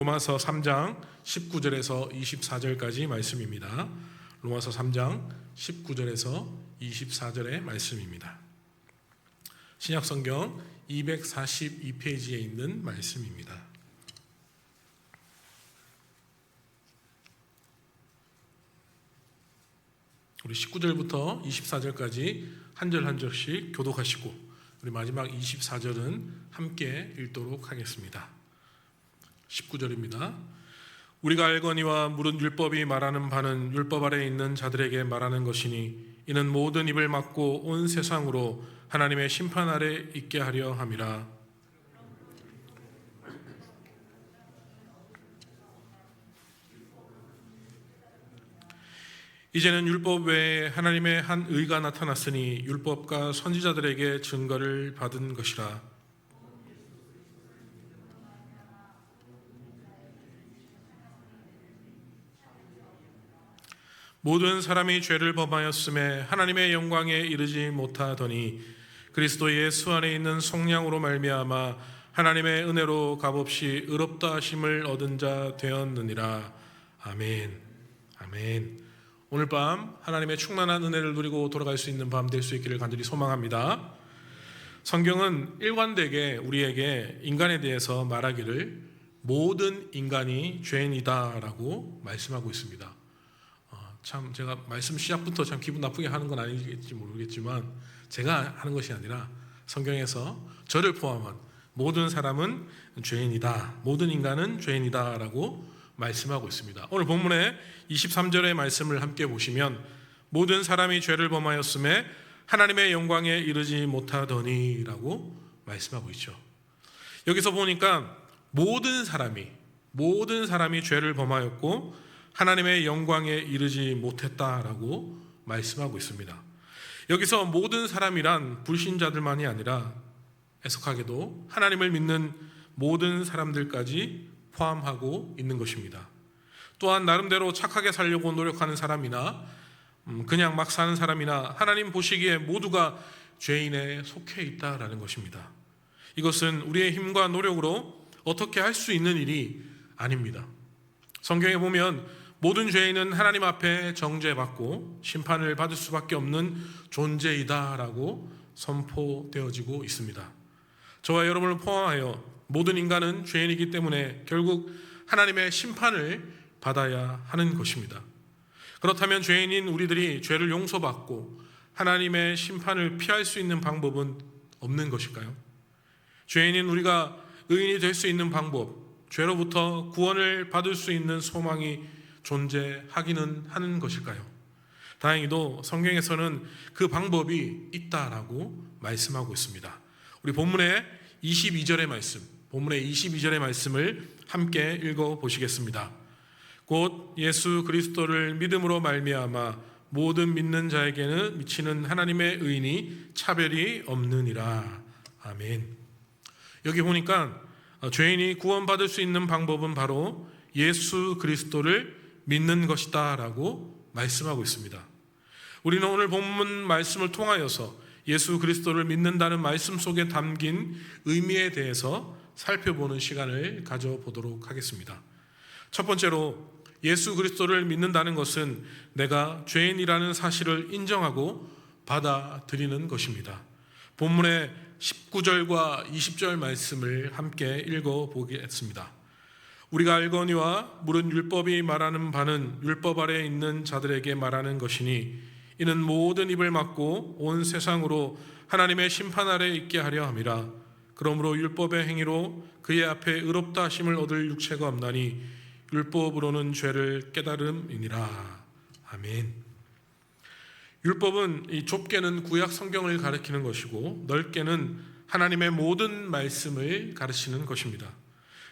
로마서 3장 19절에서 24절까지 말씀입니다. 로마서 3장 19절에서 24절의 말씀입니다. 신약성경 242페이지에 있는 말씀입니다. 우리 19절부터 24절까지 한 절 한 절씩 교독하시고 우리 마지막 24절은 함께 읽도록 하겠습니다. 19절입니다. 우리가 알거니와 무릇 율법이 말하는 바는 율법 아래에 있는 자들에게 말하는 것이니 이는 모든 입을 막고 온 세상으로 하나님의 심판 아래 있게 하려 함이라. 이제는 율법 외에 하나님의 한 의가 나타났으니 율법과 선지자들에게 증거를 받은 것이라. 모든 사람이 죄를 범하였음에 하나님의 영광에 이르지 못하더니 그리스도 예수 안에 있는 속량으로 말미암아 하나님의 은혜로 값없이 의롭다 하심을 얻은 자 되었느니라. 아멘. 아멘. 오늘 밤 하나님의 충만한 은혜를 누리고 돌아갈 수 있는 밤 될 수 있기를 간절히 소망합니다. 성경은 일관되게 우리에게 인간에 대해서 말하기를 모든 인간이 죄인이다라고 말씀하고 있습니다. 참 제가 말씀 시작부터 참 기분 나쁘게 하는 건 아니겠지 모르겠지만 제가 하는 것이 아니라 성경에서 저를 포함한 모든 사람은 죄인이다, 모든 인간은 죄인이다라고 말씀하고 있습니다. 오늘 본문의 23절의 말씀을 함께 보시면 모든 사람이 죄를 범하였음에 하나님의 영광에 이르지 못하더니 라고 말씀하고 있죠. 여기서 보니까 모든 사람이 죄를 범하였고 하나님의 영광에 이르지 못했다라고 말씀하고 있습니다. 여기서 모든 사람이란 불신자들만이 아니라 애석하게도 하나님을 믿는 모든 사람들까지 포함하고 있는 것입니다. 또한 나름대로 착하게 살려고 노력하는 사람이나 그냥 막 사는 사람이나 하나님 보시기에 모두가 죄인에 속해 있다라는 것입니다. 이것은 우리의 힘과 노력으로 어떻게 할 수 있는 일이 아닙니다. 성경에 보면 모든 죄인은 하나님 앞에 정죄받고 심판을 받을 수밖에 없는 존재이다라고 선포되어지고 있습니다. 저와 여러분을 포함하여 모든 인간은 죄인이기 때문에 결국 하나님의 심판을 받아야 하는 것입니다. 그렇다면 죄인인 우리들이 죄를 용서받고 하나님의 심판을 피할 수 있는 방법은 없는 것일까요? 죄인인 우리가 의인이 될 수 있는 방법, 죄로부터 구원을 받을 수 있는 소망이 존재하기는 하는 것일까요? 다행히도 성경에서는 그 방법이 있다라고 말씀하고 있습니다. 우리 본문의 22절의 말씀을 함께 읽어보시겠습니다. 곧 예수 그리스도를 믿음으로 말미암아 모든 믿는 자에게는 미치는 하나님의 의인이 차별이 없느니라. 아멘. 여기 보니까 죄인이 구원받을 수 있는 방법은 바로 예수 그리스도를 믿는 것이다 라고 말씀하고 있습니다. 우리는 오늘 본문 말씀을 통하여서 예수 그리스도를 믿는다는 말씀 속에 담긴 의미에 대해서 살펴보는 시간을 가져보도록 하겠습니다. 첫 번째로 예수 그리스도를 믿는다는 것은 내가 죄인이라는 사실을 인정하고 받아들이는 것입니다. 본문의 19절과 20절 말씀을 함께 읽어보겠습니다. 우리가 알거니와 무릇 율법이 말하는 바는 율법 아래에 있는 자들에게 말하는 것이니 이는 모든 입을 막고 온 세상으로 하나님의 심판 아래 있게 하려 함이라. 그러므로 율법의 행위로 그의 앞에 의롭다 하심을 얻을 육체가 없나니 율법으로는 죄를 깨달음이니라. 아멘. 율법은 이 좁게는 구약 성경을 가리키는 것이고 넓게는 하나님의 모든 말씀을 가르치는 것입니다.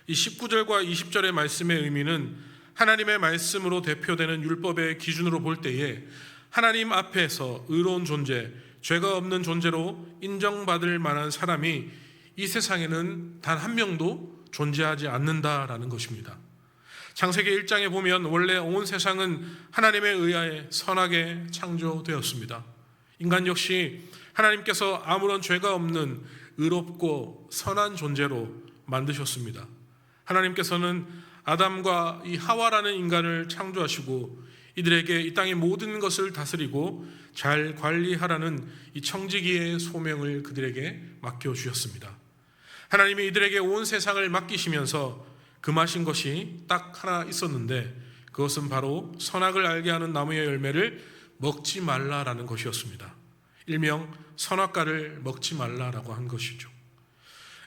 이 19절과 20절의 말씀의 의미는 하나님의 말씀으로 대표되는 율법의 기준으로 볼 때에 하나님 앞에서 의로운 존재, 죄가 없는 존재로 인정받을 만한 사람이 이 세상에는 단 한 명도 존재하지 않는다라는 것입니다. 창세기 1장에 보면 원래 온 세상은 하나님에 의하여 선하게 창조되었습니다. 인간 역시 하나님께서 아무런 죄가 없는 의롭고 선한 존재로 만드셨습니다. 하나님께서는 아담과 이 하와라는 인간을 창조하시고 이들에게 이 땅의 모든 것을 다스리고 잘 관리하라는 이 청지기의 소명을 그들에게 맡겨주셨습니다. 하나님이 이들에게 온 세상을 맡기시면서 금하신 것이 딱 하나 있었는데 그것은 바로 선악을 알게 하는 나무의 열매를 먹지 말라라는 것이었습니다. 일명 선악과를 먹지 말라라고 한 것이죠.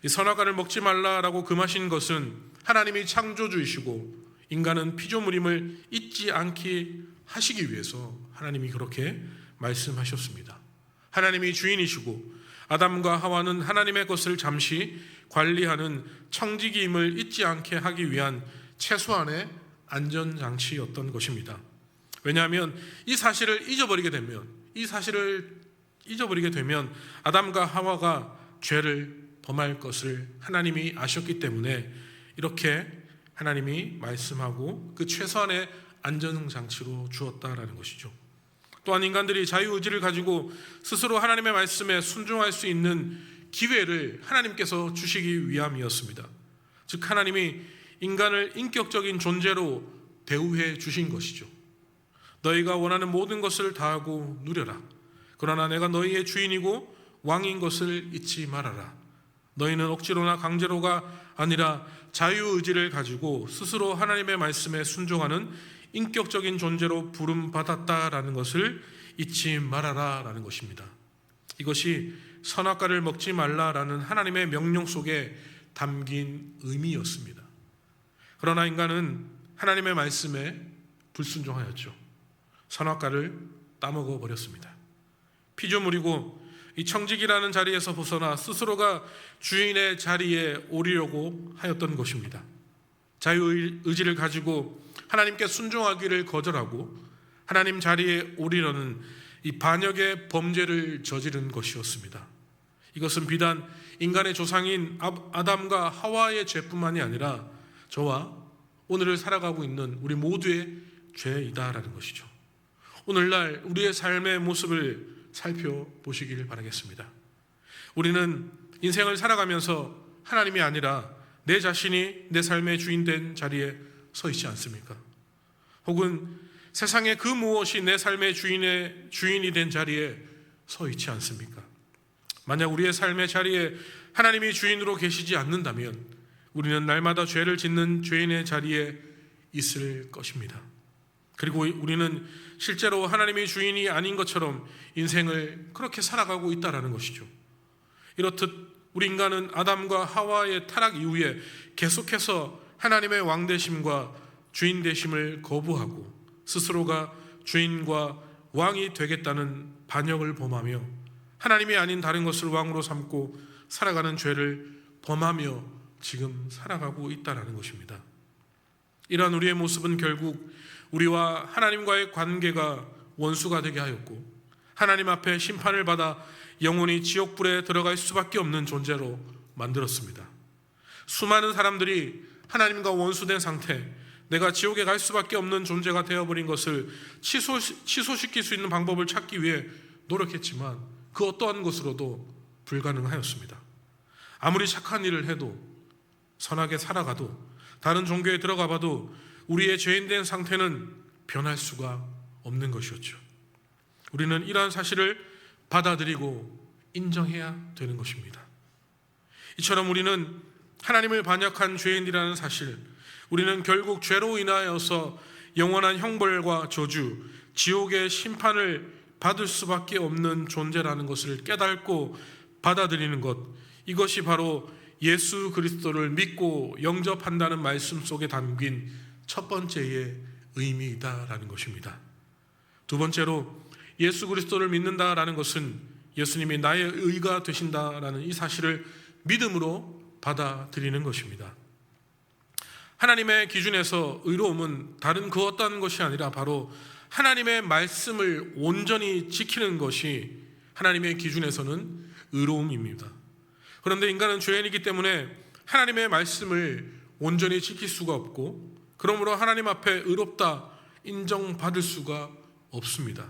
이 선악과를 먹지 말라라고 금하신 것은 하나님이 창조주이시고 인간은 피조물임을 잊지 않게 하시기 위해서 하나님이 그렇게 말씀하셨습니다. 하나님이 주인이시고 아담과 하와는 하나님의 것을 잠시 관리하는 청지기임을 잊지 않게 하기 위한 최소한의 안전장치였던 것입니다. 왜냐하면 이 사실을 잊어버리게 되면 아담과 하와가 죄를 범할 것을 하나님이 아셨기 때문에 이렇게 하나님이 말씀하고 그 최소한의 안전장치로 주었다라는 것이죠. 또한 인간들이 자유의지를 가지고 스스로 하나님의 말씀에 순종할 수 있는 기회를 하나님께서 주시기 위함이었습니다. 즉 하나님이 인간을 인격적인 존재로 대우해 주신 것이죠. 너희가 원하는 모든 것을 다하고 누려라. 그러나 내가 너희의 주인이고 왕인 것을 잊지 말아라. 너희는 억지로나 강제로가 아니라 자유의지를 가지고 스스로 하나님의 말씀에 순종하는 인격적인 존재로 부름받았다라는 것을 잊지 말아라 라는 것입니다. 이것이 선악과를 먹지 말라라는 하나님의 명령 속에 담긴 의미였습니다. 그러나 인간은 하나님의 말씀에 불순종하였죠. 선악과를 따먹어 버렸습니다. 피조물이고 이 청지기라는 자리에서 벗어나 스스로가 주인의 자리에 오르려고 하였던 것입니다. 자유의지를 가지고 하나님께 순종하기를 거절하고 하나님 자리에 오르려는 이 반역의 범죄를 저지른 것이었습니다. 이것은 비단 인간의 조상인 아담과 하와의 죄뿐만이 아니라 저와 오늘을 살아가고 있는 우리 모두의 죄이다라는 것이죠. 오늘날 우리의 삶의 모습을 살펴보시길 바라겠습니다. 우리는 인생을 살아가면서 하나님이 아니라 내 자신이 내 삶의 주인된 자리에 서 있지 않습니까? 혹은 세상의 그 무엇이 내 삶의 주인이 된 자리에 서 있지 않습니까? 만약 우리의 삶의 자리에 하나님이 주인으로 계시지 않는다면 우리는 날마다 죄를 짓는 죄인의 자리에 있을 것입니다. 그리고 우리는 실제로 하나님이 주인이 아닌 것처럼 인생을 그렇게 살아가고 있다는 것이죠. 이렇듯 우리 인간은 아담과 하와의 타락 이후에 계속해서 하나님의 왕되심과 주인되심을 거부하고 스스로가 주인과 왕이 되겠다는 반역을 범하며 하나님이 아닌 다른 것을 왕으로 삼고 살아가는 죄를 범하며 지금 살아가고 있다는 것입니다. 이러한 우리의 모습은 결국 우리와 하나님과의 관계가 원수가 되게 하였고 하나님 앞에 심판을 받아 영원히 지옥불에 들어갈 수밖에 없는 존재로 만들었습니다. 수많은 사람들이 하나님과 원수된 상태, 내가 지옥에 갈 수밖에 없는 존재가 되어버린 것을 취소시킬 수 있는 방법을 찾기 위해 노력했지만 그 어떠한 것으로도 불가능하였습니다. 아무리 착한 일을 해도 선하게 살아가도 다른 종교에 들어가 봐도 우리의 죄인된 상태는 변할 수가 없는 것이었죠. 우리는 이러한 사실을 받아들이고 인정해야 되는 것입니다. 이처럼 우리는 하나님을 반역한 죄인이라는 사실, 우리는 결국 죄로 인하여서 영원한 형벌과 저주, 지옥의 심판을 받을 수밖에 없는 존재라는 것을 깨닫고 받아들이는 것, 이것이 바로 예수 그리스도를 믿고 영접한다는 말씀 속에 담긴 첫 번째의 의미이다라는 것입니다. 두 번째로 예수 그리스도를 믿는다라는 것은 예수님이 나의 의가 되신다라는 이 사실을 믿음으로 받아들이는 것입니다. 하나님의 기준에서 의로움은 다른 그 어떤 것이 아니라 바로 하나님의 말씀을 온전히 지키는 것이 하나님의 기준에서는 의로움입니다. 그런데 인간은 죄인이기 때문에 하나님의 말씀을 온전히 지킬 수가 없고 그러므로 하나님 앞에 의롭다 인정받을 수가 없습니다.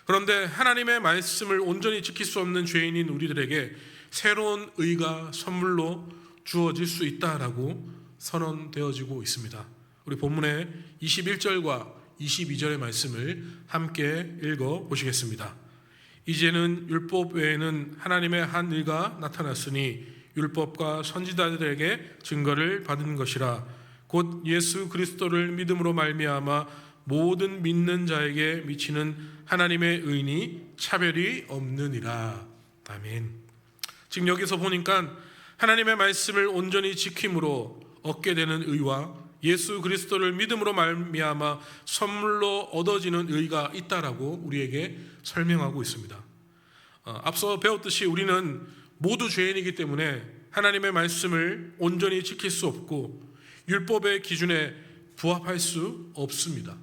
그런데 하나님의 말씀을 온전히 지킬 수 없는 죄인인 우리들에게 새로운 의가 선물로 주어질 수 있다라고 선언되어지고 있습니다. 우리 본문의 21절과 22절의 말씀을 함께 읽어 보시겠습니다. 이제는 율법 외에는 하나님의 한 의가 나타났으니 율법과 선지자들에게 증거를 받은 것이라. 곧 예수 그리스도를 믿음으로 말미암아 모든 믿는 자에게 미치는 하나님의 의니 차별이 없느니라. 아멘. 지금 여기서 보니까 하나님의 말씀을 온전히 지킴으로 얻게 되는 의와 예수 그리스도를 믿음으로 말미암아 선물로 얻어지는 의가 있다라고 우리에게 설명하고 있습니다. 앞서 배웠듯이 우리는 모두 죄인이기 때문에 하나님의 말씀을 온전히 지킬 수 없고 율법의 기준에 부합할 수 없습니다.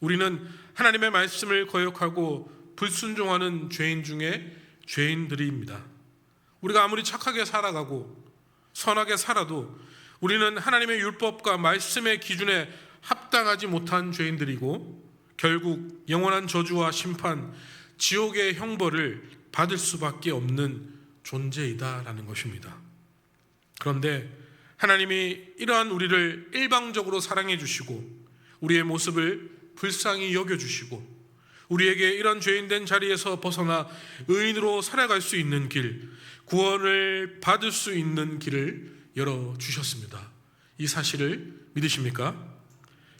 우리는 하나님의 말씀을 거역하고 불순종하는 죄인 중에 죄인들입니다. 우리가 아무리 착하게 살아가고 선하게 살아도 우리는 하나님의 율법과 말씀의 기준에 합당하지 못한 죄인들이고 결국 영원한 저주와 심판, 지옥의 형벌을 받을 수밖에 없는 존재이다라는 것입니다. 그런데 하나님이 이러한 우리를 일방적으로 사랑해 주시고 우리의 모습을 불쌍히 여겨주시고 우리에게 이런 죄인된 자리에서 벗어나 의인으로 살아갈 수 있는 길, 구원을 받을 수 있는 길을 열어주셨습니다. 이 사실을 믿으십니까?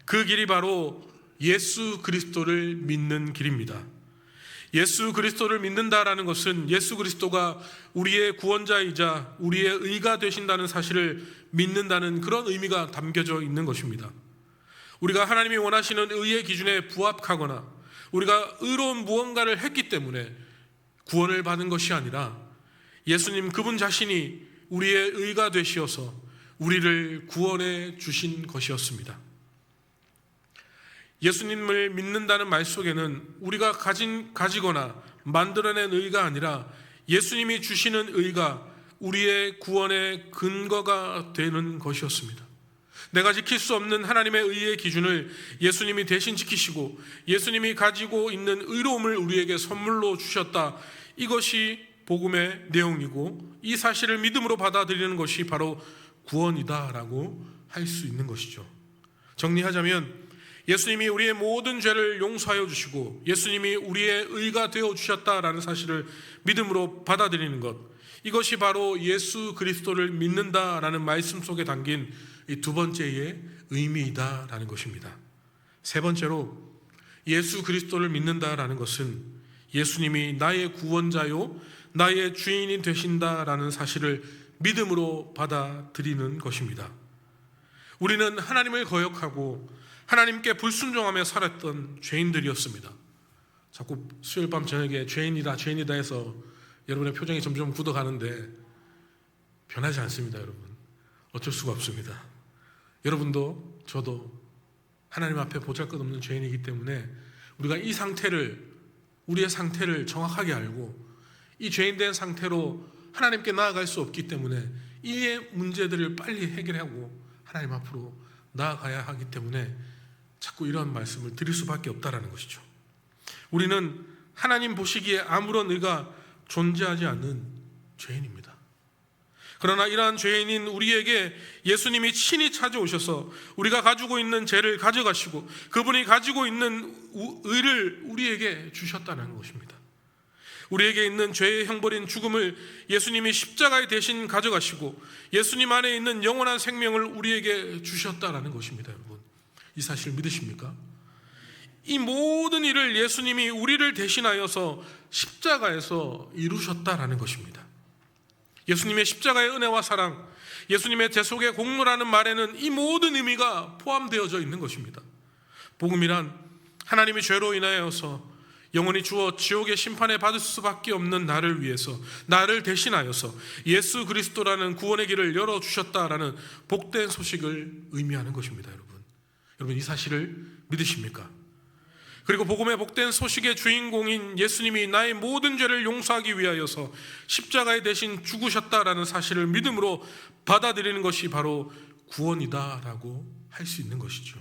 그 길이 바로 예수 그리스도를 믿는 길입니다. 예수 그리스도를 믿는다라는 것은 예수 그리스도가 우리의 구원자이자 우리의 의가 되신다는 사실을 믿는다는 그런 의미가 담겨져 있는 것입니다. 우리가 하나님이 원하시는 의의 기준에 부합하거나 우리가 의로운 무언가를 했기 때문에 구원을 받은 것이 아니라 예수님 그분 자신이 우리의 의가 되시어서 우리를 구원해 주신 것이었습니다. 예수님을 믿는다는 말 속에는 우리가 가지거나 만들어낸 의가 아니라 예수님이 주시는 의가 우리의 구원의 근거가 되는 것이었습니다. 내가 지킬 수 없는 하나님의 의의 기준을 예수님이 대신 지키시고 예수님이 가지고 있는 의로움을 우리에게 선물로 주셨다. 이것이 복음의 내용이고 이 사실을 믿음으로 받아들이는 것이 바로 구원이다라고 할 수 있는 것이죠. 정리하자면 예수님이 우리의 모든 죄를 용서하여 주시고 예수님이 우리의 의가 되어 주셨다라는 사실을 믿음으로 받아들이는 것, 이것이 바로 예수 그리스도를 믿는다라는 말씀 속에 담긴 이 두 번째의 의미이다라는 것입니다. 세 번째로 예수 그리스도를 믿는다라는 것은 예수님이 나의 구원자요 나의 주인이 되신다라는 사실을 믿음으로 받아들이는 것입니다. 우리는 하나님을 거역하고 하나님께 불순종하며 살았던 죄인들이었습니다. 자꾸 수요일 밤 저녁에 죄인이다 죄인이다 해서 여러분의 표정이 점점 굳어가는데 변하지 않습니다. 여러분 어쩔 수가 없습니다. 여러분도 저도 하나님 앞에 보잘것없는 죄인이기 때문에 우리가 이 상태를, 우리의 상태를 정확하게 알고 이 죄인된 상태로 하나님께 나아갈 수 없기 때문에 이 문제들을 빨리 해결하고 하나님 앞으로 나아가야 하기 때문에 자꾸 이런 말씀을 드릴 수밖에 없다라는 것이죠. 우리는 하나님 보시기에 아무런 의가 존재하지 않는 죄인입니다. 그러나 이러한 죄인인 우리에게 예수님이 친히 찾아오셔서 우리가 가지고 있는 죄를 가져가시고 그분이 가지고 있는 의를 우리에게 주셨다는 것입니다. 우리에게 있는 죄의 형벌인 죽음을 예수님이 십자가에 대신 가져가시고 예수님 안에 있는 영원한 생명을 우리에게 주셨다는 것입니다. 여러분 이 사실 믿으십니까? 이 모든 일을 예수님이 우리를 대신하여서 십자가에서 이루셨다라는 것입니다. 예수님의 십자가의 은혜와 사랑, 예수님의 대속의 공로라는 말에는 이 모든 의미가 포함되어져 있는 것입니다. 복음이란 하나님이 죄로 인하여서 영원히 주어 지옥의 심판에 받을 수밖에 없는 나를 위해서, 나를 대신하여서 예수 그리스도라는 구원의 길을 열어주셨다라는 복된 소식을 의미하는 것입니다. 여러분 이 사실을 믿으십니까? 그리고 복음의 복된 소식의 주인공인 예수님이 나의 모든 죄를 용서하기 위하여서 십자가에 대신 죽으셨다라는 사실을 믿음으로 받아들이는 것이 바로 구원이다라고 할 수 있는 것이죠.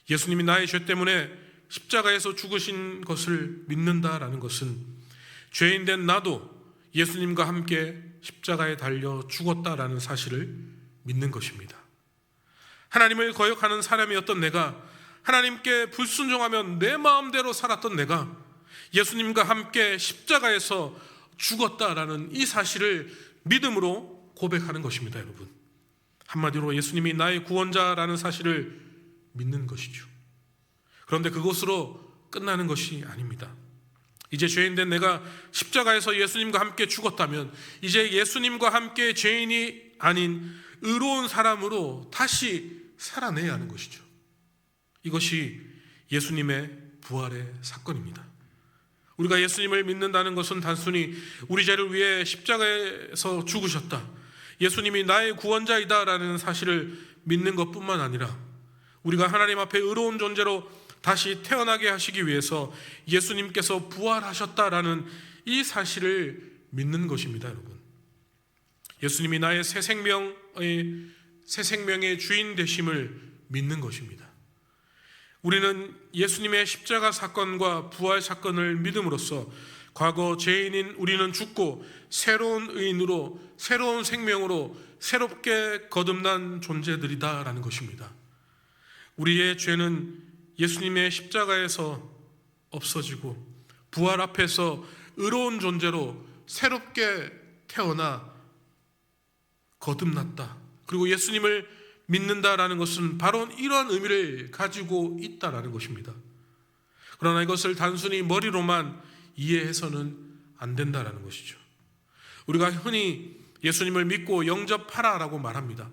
예수님이 나의 죄 때문에 십자가에서 죽으신 것을 믿는다라는 것은 죄인된 나도 예수님과 함께 십자가에 달려 죽었다라는 사실을 믿는 것입니다. 하나님을 거역하는 사람이었던 내가, 하나님께 불순종하며 내 마음대로 살았던 내가 예수님과 함께 십자가에서 죽었다라는 이 사실을 믿음으로 고백하는 것입니다, 여러분. 한마디로 예수님이 나의 구원자라는 사실을 믿는 것이죠. 그런데 그것으로 끝나는 것이 아닙니다. 이제 죄인된 내가 십자가에서 예수님과 함께 죽었다면 이제 예수님과 함께 죄인이 아닌 의로운 사람으로 다시 살아내야 하는 것이죠. 이것이 예수님의 부활의 사건입니다. 우리가 예수님을 믿는다는 것은 단순히 우리 죄를 위해 십자가에서 죽으셨다, 예수님이 나의 구원자이다라는 사실을 믿는 것뿐만 아니라 우리가 하나님 앞에 의로운 존재로 다시 태어나게 하시기 위해서 예수님께서 부활하셨다라는 이 사실을 믿는 것입니다, 여러분. 예수님이 나의 새 생명의 주인 되심을 믿는 것입니다. 우리는 예수님의 십자가 사건과 부활 사건을 믿음으로써 과거 죄인인 우리는 죽고 새로운 의인으로, 새로운 생명으로 새롭게 거듭난 존재들이다라는 것입니다. 우리의 죄는 예수님의 십자가에서 없어지고 부활 앞에서 의로운 존재로 새롭게 태어나 거듭났다. 그리고 예수님을 믿는다라는 것은 바로 이런 의미를 가지고 있다라는 것입니다. 그러나 이것을 단순히 머리로만 이해해서는 안 된다라는 것이죠. 우리가 흔히 예수님을 믿고 영접하라라고 말합니다.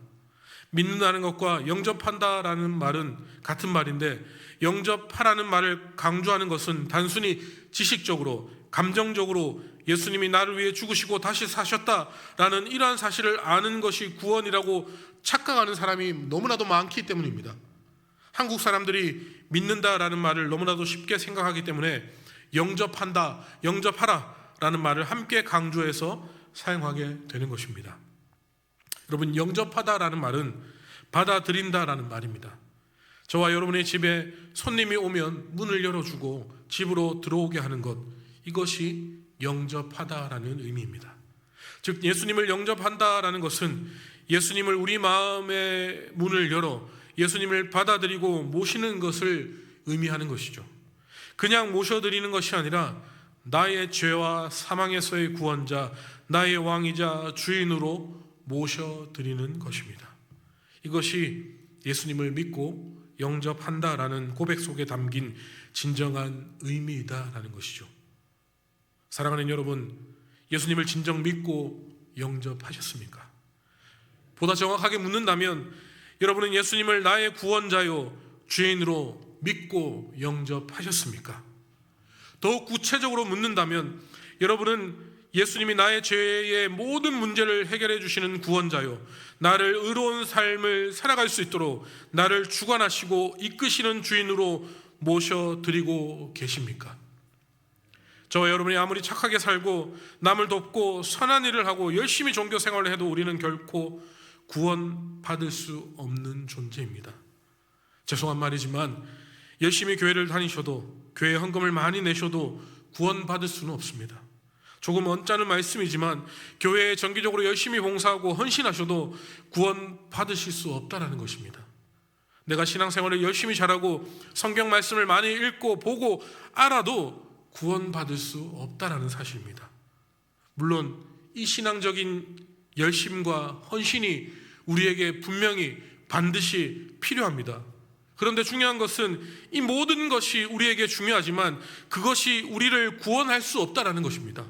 믿는다는 것과 영접한다라는 말은 같은 말인데, 영접하라는 말을 강조하는 것은 단순히 지식적으로, 감정적으로 예수님이 나를 위해 죽으시고 다시 사셨다라는 이러한 사실을 아는 것이 구원이라고 착각하는 사람이 너무나도 많기 때문입니다. 한국 사람들이 믿는다라는 말을 너무나도 쉽게 생각하기 때문에 영접한다, 영접하라라는 말을 함께 강조해서 사용하게 되는 것입니다. 여러분, 영접하다라는 말은 받아들인다라는 말입니다. 저와 여러분의 집에 손님이 오면 문을 열어주고 집으로 들어오게 하는 것, 이것이 영접하다라는 의미입니다. 즉, 예수님을 영접한다라는 것은 예수님을 우리 마음의 문을 열어 예수님을 받아들이고 모시는 것을 의미하는 것이죠. 그냥 모셔드리는 것이 아니라 나의 죄와 사망에서의 구원자, 나의 왕이자 주인으로 모셔드리는 것입니다. 이것이 예수님을 믿고 영접한다라는 고백 속에 담긴 진정한 의미이다라는 것이죠. 사랑하는 여러분, 예수님을 진정 믿고 영접하셨습니까? 보다 정확하게 묻는다면 여러분은 예수님을 나의 구원자요 주인으로 믿고 영접하셨습니까? 더욱 구체적으로 묻는다면 여러분은 예수님이 나의 죄의 모든 문제를 해결해 주시는 구원자요, 나를 의로운 삶을 살아갈 수 있도록 나를 주관하시고 이끄시는 주인으로 모셔드리고 계십니까? 저와 여러분이 아무리 착하게 살고 남을 돕고 선한 일을 하고 열심히 종교 생활을 해도 우리는 결코 구원받을 수 없는 존재입니다. 죄송한 말이지만 열심히 교회를 다니셔도, 교회 헌금을 많이 내셔도 구원받을 수는 없습니다. 조금 언짢은 말씀이지만 교회에 정기적으로 열심히 봉사하고 헌신하셔도 구원받으실 수 없다는 것입니다. 내가 신앙생활을 열심히 잘하고 성경 말씀을 많이 읽고 보고 알아도 구원받을 수 없다는 사실입니다. 물론 이 신앙적인 열심과 헌신이 우리에게 분명히 반드시 필요합니다. 그런데 중요한 것은 이 모든 것이 우리에게 중요하지만 그것이 우리를 구원할 수 없다는 것입니다.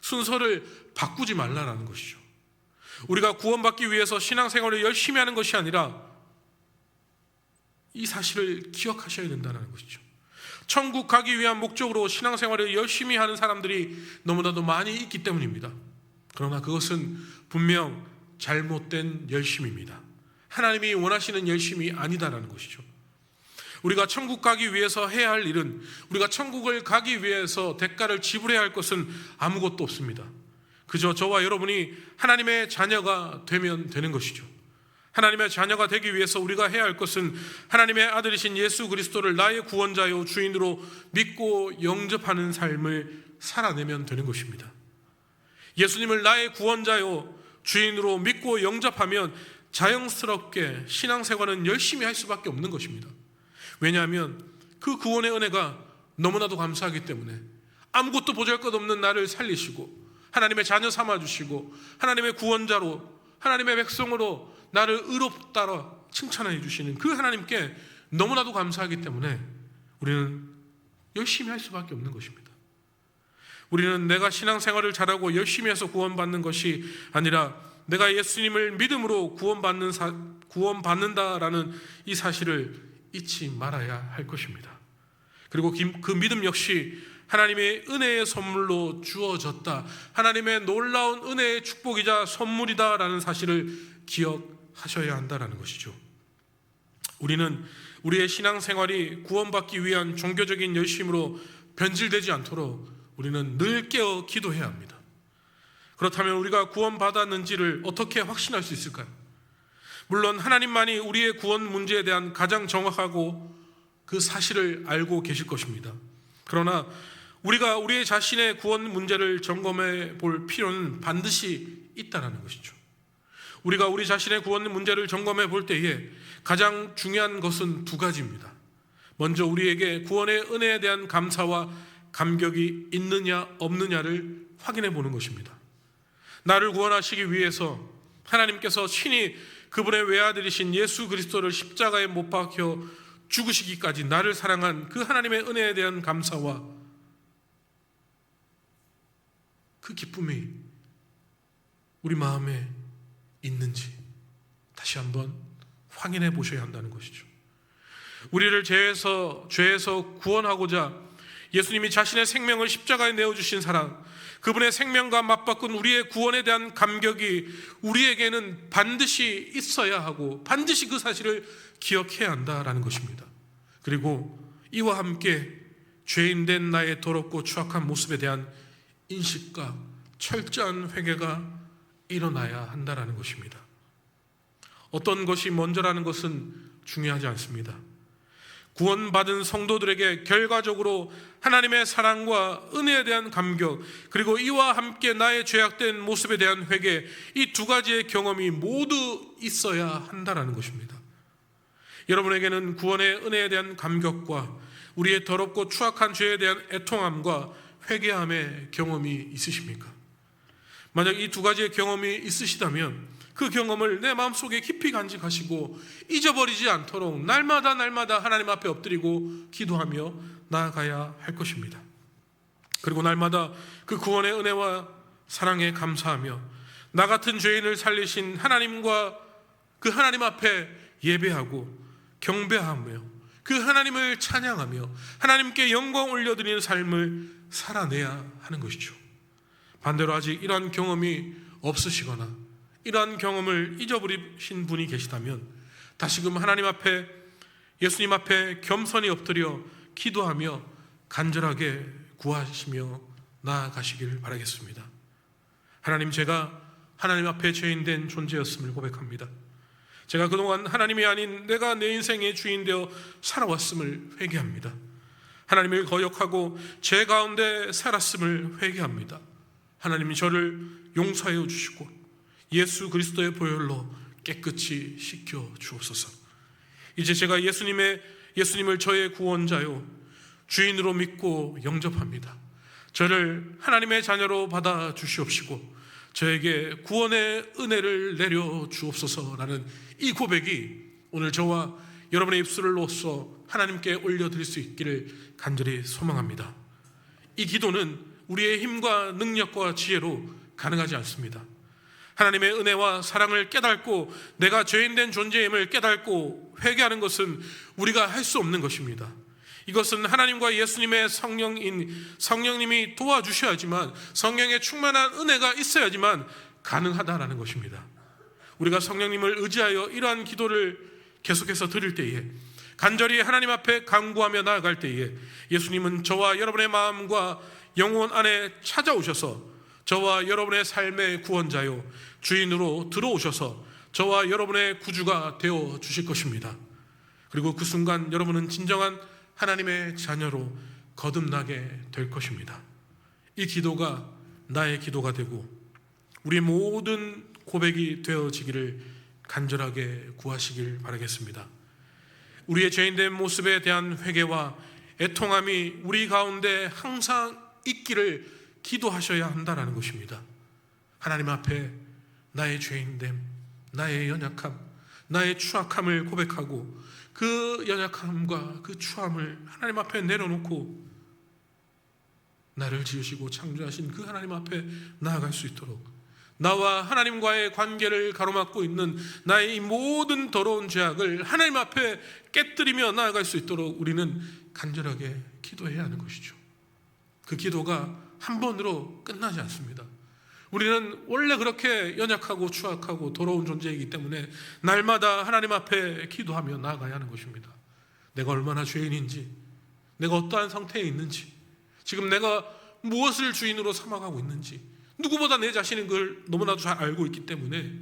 순서를 바꾸지 말라는 것이죠. 우리가 구원받기 위해서 신앙생활을 열심히 하는 것이 아니라 이 사실을 기억하셔야 된다는 것이죠. 천국 가기 위한 목적으로 신앙생활을 열심히 하는 사람들이 너무나도 많이 있기 때문입니다. 그러나 그것은 분명 잘못된 열심입니다. 하나님이 원하시는 열심이 아니다라는 것이죠. 우리가 천국 가기 위해서 해야 할 일은, 우리가 천국을 가기 위해서 대가를 지불해야 할 것은 아무것도 없습니다. 그저 저와 여러분이 하나님의 자녀가 되면 되는 것이죠. 하나님의 자녀가 되기 위해서 우리가 해야 할 것은 하나님의 아들이신 예수 그리스도를 나의 구원자요 주인으로 믿고 영접하는 삶을 살아내면 되는 것입니다. 예수님을 나의 구원자요 주인으로 믿고 영접하면 자연스럽게 신앙생활은 열심히 할 수밖에 없는 것입니다. 왜냐하면 그 구원의 은혜가 너무나도 감사하기 때문에 아무것도 보잘것없는 나를 살리시고 하나님의 자녀 삼아주시고 하나님의 구원자로 하나님의 백성으로 나를 의롭다라 칭찬해 주시는 그 하나님께 너무나도 감사하기 때문에 우리는 열심히 할 수밖에 없는 것입니다. 우리는 내가 신앙생활을 잘하고 열심히 해서 구원받는 것이 아니라 내가 예수님을 믿음으로 구원받는다라는 이 사실을 잊지 말아야 할 것입니다. 그리고 그 믿음 역시 하나님의 은혜의 선물로 주어졌다, 하나님의 놀라운 은혜의 축복이자 선물이다라는 사실을 기억하셔야 한다는 것이죠. 우리는 우리의 신앙생활이 구원받기 위한 종교적인 열심으로 변질되지 않도록 우리는 늘 깨어 기도해야 합니다. 그렇다면 우리가 구원받았는지를 어떻게 확신할 수 있을까요? 물론 하나님만이 우리의 구원 문제에 대한 가장 정확하고 그 사실을 알고 계실 것입니다. 그러나 우리가 우리의 자신의 구원 문제를 점검해 볼 필요는 반드시 있다는 것이죠. 우리가 우리 자신의 구원 문제를 점검해 볼 때에 가장 중요한 것은 두 가지입니다. 먼저 우리에게 구원의 은혜에 대한 감사와 감격이 있느냐 없느냐를 확인해 보는 것입니다. 나를 구원하시기 위해서 하나님께서 친히 그분의 외아들이신 예수 그리스도를 십자가에 못 박혀 죽으시기까지 나를 사랑한 그 하나님의 은혜에 대한 감사와 그 기쁨이 우리 마음에 있는지 다시 한번 확인해 보셔야 한다는 것이죠. 우리를 죄에서 구원하고자 예수님이 자신의 생명을 십자가에 내어주신 사랑, 그분의 생명과 맞바꾼 우리의 구원에 대한 감격이 우리에게는 반드시 있어야 하고 반드시 그 사실을 기억해야 한다라는 것입니다. 그리고 이와 함께 죄인된 나의 더럽고 추악한 모습에 대한 인식과 철저한 회개가 일어나야 한다라는 것입니다. 어떤 것이 먼저라는 것은 중요하지 않습니다. 구원받은 성도들에게 결과적으로 하나님의 사랑과 은혜에 대한 감격, 그리고 이와 함께 나의 죄악된 모습에 대한 회개, 이 두 가지의 경험이 모두 있어야 한다라는 것입니다. 여러분에게는 구원의 은혜에 대한 감격과 우리의 더럽고 추악한 죄에 대한 애통함과 회개함의 경험이 있으십니까? 만약 이 두 가지의 경험이 있으시다면 그 경험을 내 마음속에 깊이 간직하시고 잊어버리지 않도록 날마다 하나님 앞에 엎드리고 기도하며 나아가야 할 것입니다. 그리고 날마다 그 구원의 은혜와 사랑에 감사하며 나 같은 죄인을 살리신 하나님과 그 하나님 앞에 예배하고 경배하며 그 하나님을 찬양하며 하나님께 영광 올려드리는 삶을 살아내야 하는 것이죠. 반대로 아직 이러한 경험이 없으시거나 이러한 경험을 잊어버리신 분이 계시다면 다시금 하나님 앞에, 예수님 앞에 겸손히 엎드려 기도하며 간절하게 구하시며 나아가시길 바라겠습니다. 하나님, 제가 하나님 앞에 죄인된 존재였음을 고백합니다. 제가 그동안 하나님이 아닌 내가 내 인생의 주인 되어 살아왔음을 회개합니다. 하나님을 거역하고 죄 가운데 살았음을 회개합니다. 하나님이 저를 용서하여 주시고 예수 그리스도의 보혈로 깨끗이 씻겨 주옵소서. 이제 제가 예수님을 저의 구원자요 주인으로 믿고 영접합니다. 저를 하나님의 자녀로 받아 주시옵시고 저에게 구원의 은혜를 내려 주옵소서라는 이 고백이 오늘 저와 여러분의 입술로써 하나님께 올려드릴 수 있기를 간절히 소망합니다. 이 기도는 우리의 힘과 능력과 지혜로 가능하지 않습니다. 하나님의 은혜와 사랑을 깨닫고 내가 죄인된 존재임을 깨닫고 회개하는 것은 우리가 할 수 없는 것입니다. 이것은 하나님과 예수님의 성령님이 도와주셔야지만, 성령의 충만한 은혜가 있어야지만 가능하다라는 것입니다. 우리가 성령님을 의지하여 이러한 기도를 계속해서 드릴 때에, 간절히 하나님 앞에 간구하며 나아갈 때에 예수님은 저와 여러분의 마음과 영혼 안에 찾아오셔서 저와 여러분의 삶의 구원자요 주인으로 들어오셔서 저와 여러분의 구주가 되어 주실 것입니다. 그리고 그 순간 여러분은 진정한 하나님의 자녀로 거듭나게 될 것입니다. 이 기도가 나의 기도가 되고 우리 모든 고백이 되어지기를 간절하게 구하시길 바라겠습니다. 우리의 죄인된 모습에 대한 회개와 애통함이 우리 가운데 항상 있기를 기도하셔야 한다는 것입니다. 하나님 앞에 나의 죄인됨, 나의 연약함, 나의 추악함을 고백하고 그 연약함과 그 추함을 하나님 앞에 내려놓고 나를 지으시고 창조하신 그 하나님 앞에 나아갈 수 있도록, 나와 하나님과의 관계를 가로막고 있는 나의 이 모든 더러운 죄악을 하나님 앞에 깨뜨리며 나아갈 수 있도록 우리는 간절하게 기도해야 하는 것이죠. 그 기도가 한 번으로 끝나지 않습니다. 우리는 원래 그렇게 연약하고 추악하고 더러운 존재이기 때문에 날마다 하나님 앞에 기도하며 나아가야 하는 것입니다. 내가 얼마나 죄인인지, 내가 어떠한 상태에 있는지, 지금 내가 무엇을 주인으로 삼아가고 있는지 누구보다 내 자신인 걸 너무나도 잘 알고 있기 때문에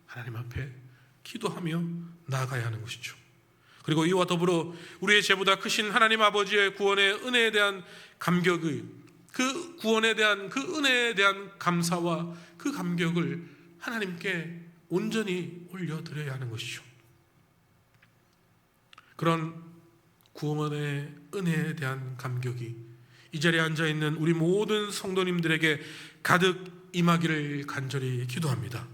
하나님 앞에 기도하며 나아가야 하는 것이죠. 그리고 이와 더불어 우리의 죄보다 크신 하나님 아버지의 구원의 은혜에 대한 감격을, 그 구원에 대한 그 은혜에 대한 감사와 그 감격을 하나님께 온전히 올려드려야 하는 것이죠. 그런 구원의 은혜에 대한 감격이 이 자리에 앉아있는 우리 모든 성도님들에게 가득 임하기를 간절히 기도합니다.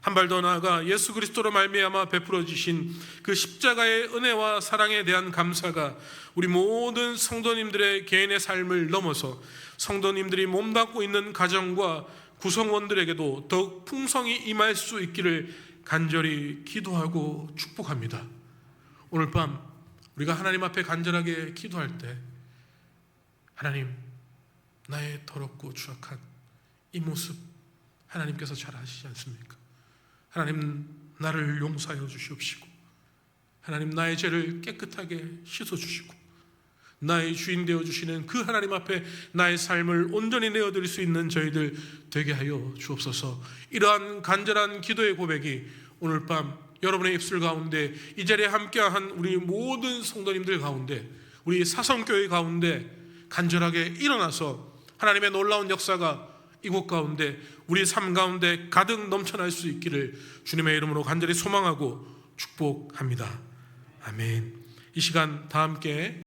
한 발 더 나아가 예수 그리스도로 말미암아 베풀어 주신 그 십자가의 은혜와 사랑에 대한 감사가 우리 모든 성도님들의 개인의 삶을 넘어서 성도님들이 몸담고 있는 가정과 구성원들에게도 더욱 풍성히 임할 수 있기를 간절히 기도하고 축복합니다. 오늘 밤 우리가 하나님 앞에 간절하게 기도할 때 하나님, 나의 더럽고 추악한 이 모습 하나님께서 잘 아시지 않습니까? 하나님, 나를 용서하여 주시옵시고, 하나님, 나의 죄를 깨끗하게 씻어주시고, 나의 주인 되어주시는 그 하나님 앞에 나의 삶을 온전히 내어드릴 수 있는 저희들 되게 하여 주옵소서. 이러한 간절한 기도의 고백이 오늘 밤 여러분의 입술 가운데, 이 자리에 함께한 우리 모든 성도님들 가운데, 우리 사성교회 가운데 간절하게 일어나서 하나님의 놀라운 역사가 이곳 가운데 우리 삶 가운데 가득 넘쳐날 수 있기를 주님의 이름으로 간절히 소망하고 축복합니다. 아멘. 이 시간 다 함께